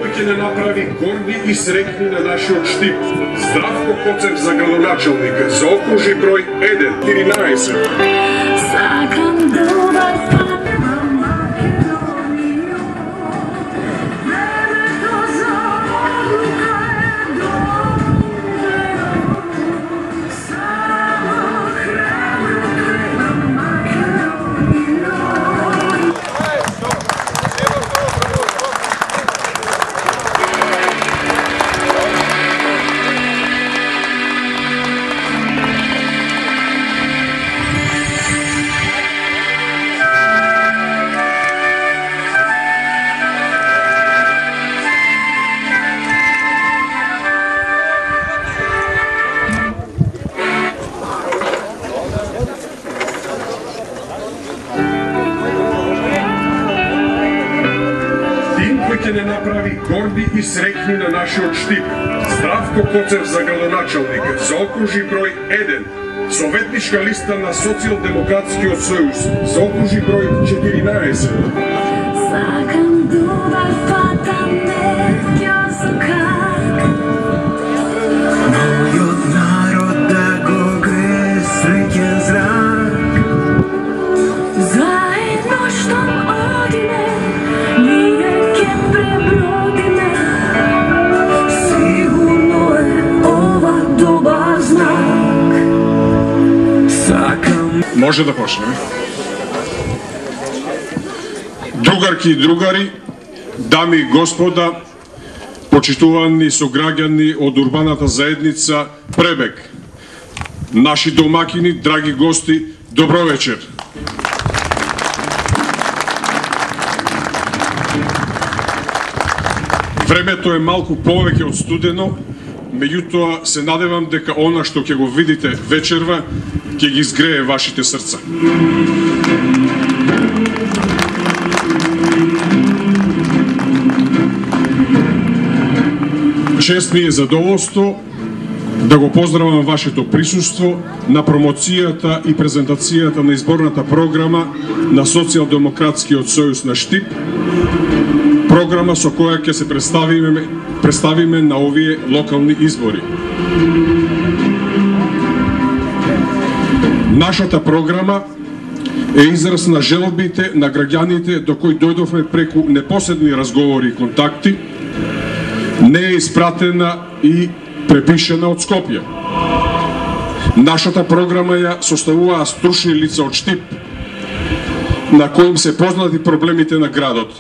Кој ќе не направи горди и среќни на нашиот Штип. Здравко Коцев за градоначалник за окружи број 1, 14. Сакам добар пат на Македонија. Времето за одлука е дојдено. Само храбро треба Македонија. Ќе не направи горди и среќни на нашиот Штип. Здравко Коцев за градоначалник за окружи број 1. Советничка листа на Социјалдемократскиот сојуз за окружи број 14. Сакам добар пат, а не ѓасокак. Мојот народ да го грее среќен зрак. Заедно штом одиме, ние ќе пребродиме. Сигурно е ова добар знак. Сакам. Може да почнеме. Другарки и другари, дами и господа, почитувани сограѓани од урбаната заедница Пребег, наши домакини, драги гости, добро вечер. Времето е малку повеќе од студено, меѓутоа се надевам дека она што ќе го видите вечерва ќе ги изгрее вашите срца. Чест ми е задоволство да го поздравам вашето присуство на промоцијата и презентацијата на изборната програма на Социјалдемократскиот сојуз на Штип, програма со која ќе се представиме на овие локални избори. Нашата програма е израз на желбите на граѓаните до кои дојдовме преку непосредни разговори и контакти, не е испратена и препишена од Скопје. Нашата програма ја составуваа стручни лица од Штип, на коим се познати проблемите на градот.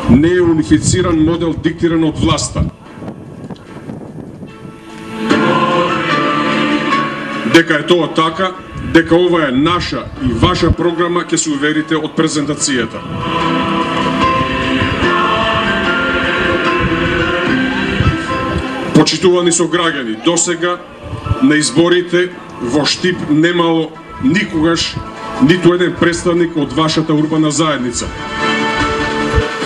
Не е унифициран модел диктиран од власта. Дека е тоа така, дека ова е наша и ваша програма, ќе се уверите од презентацијата. Почитувани сограѓани, досега на изборите во Штип немало никогаш ниту еден представник од вашата урбана заедница.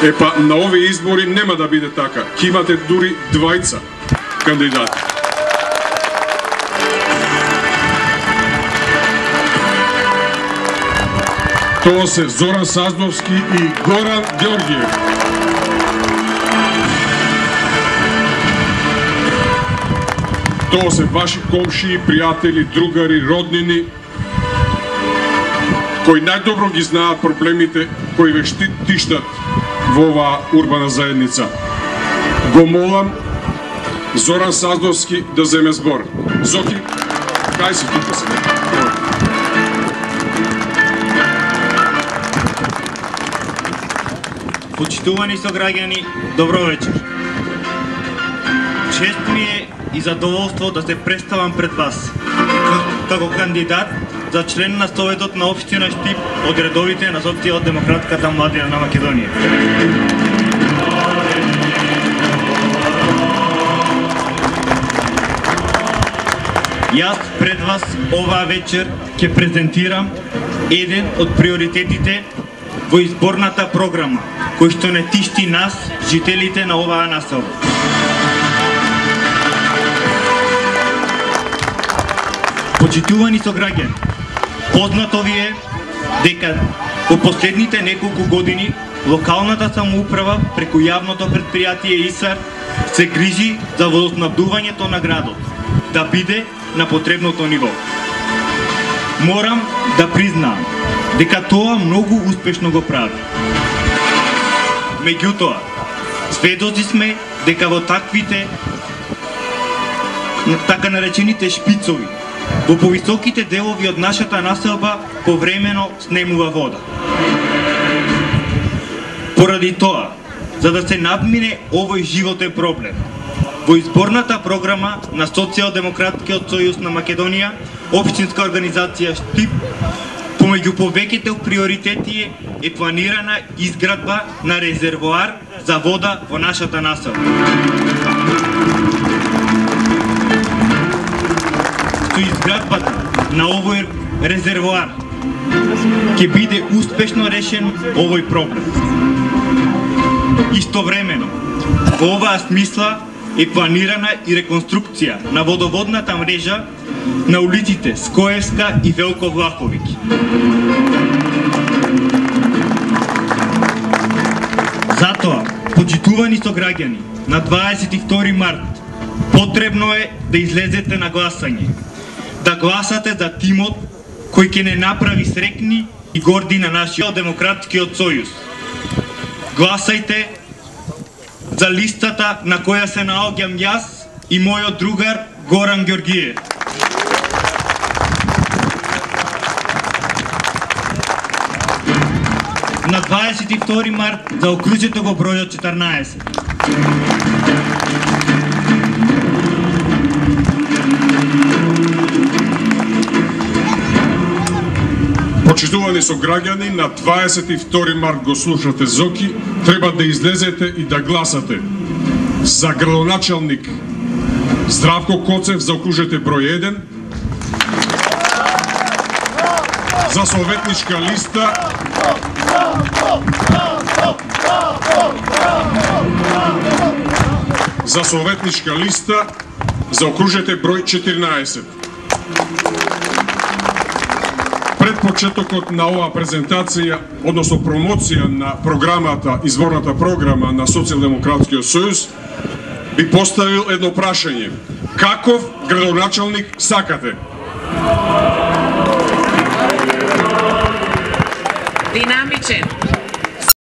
Епа, на овие избори нема да биде така. Ќе имате дури двајца кандидати. Тоа се Зоран Саздовски и Горан Ѓорѓиев. Тоа се ваши комшии, пријатели, другари, роднини, кои најдобро ги знаат проблемите кои ве тиштат во оваа урбана заедница. Го молам Зоран Саздовски да земе збор. Зоки, кај си тука се? Почитувани сограѓани, добро вечер. Чест ми е и задоволство да се представам пред вас како кандидат за член на Советот на општина Штип од редовите на Социјалдемократската младина на Македонија. Јас пред вас оваа вечер ќе презентирам еден од приоритетите во изборната програма, кој што не тишти нас, жителите на оваа населба. Почитувани сограѓани, познато ви е дека Во последните неколку години, локалната самоуправа преку јавното предпријатие ИСАР се грижи за водоснабдувањето на градот, да биде на потребното ниво. Морам да признаам дека тоа многу успешно го прави. Меѓутоа, сведоци сме дека во таквите така наречените шпицови, во повисоките делови од нашата населба повремено снемува вода. Поради тоа, за да се надмине овој животен проблем, во изборната програма на Социјалдемократскиот сојуз на Македонија, општинска организација ШТИП, помеѓу повеќите приоритети е планирана изградба на резервоар за вода во нашата населба. Со изградбата на овој резервоар ќе биде успешно решен овој проблем. Истовремено, во оваа смисла е планирана и реконструкција на водоводната мрежа на улиците Скоевска и Велко Влаховиќ. Затоа, почитувани сограѓани, на 22 март потребно е да излезете на гласање, да гласате за тимот кој ќе не направи срекни и горди на нашиот демократскиот сојуз. Гласајте за листата на која се наоѓам јас и мојот другар Горан Ѓоргиев. На 22 март заокружете го бројот 14. Почитувани сограѓани, на 22 март го слушате Зоки, треба да излезете и да гласате за градоначалник Здравко Коцев, заокружете број 1, за советничка листа заокружете број 14. Пред почетокот на оваа презентација, односно промоција на програмата, изборната програма на Социјалдемократскиот сојуз, би поставил едно прашање. Каков градоначалник сакате? Динамичен.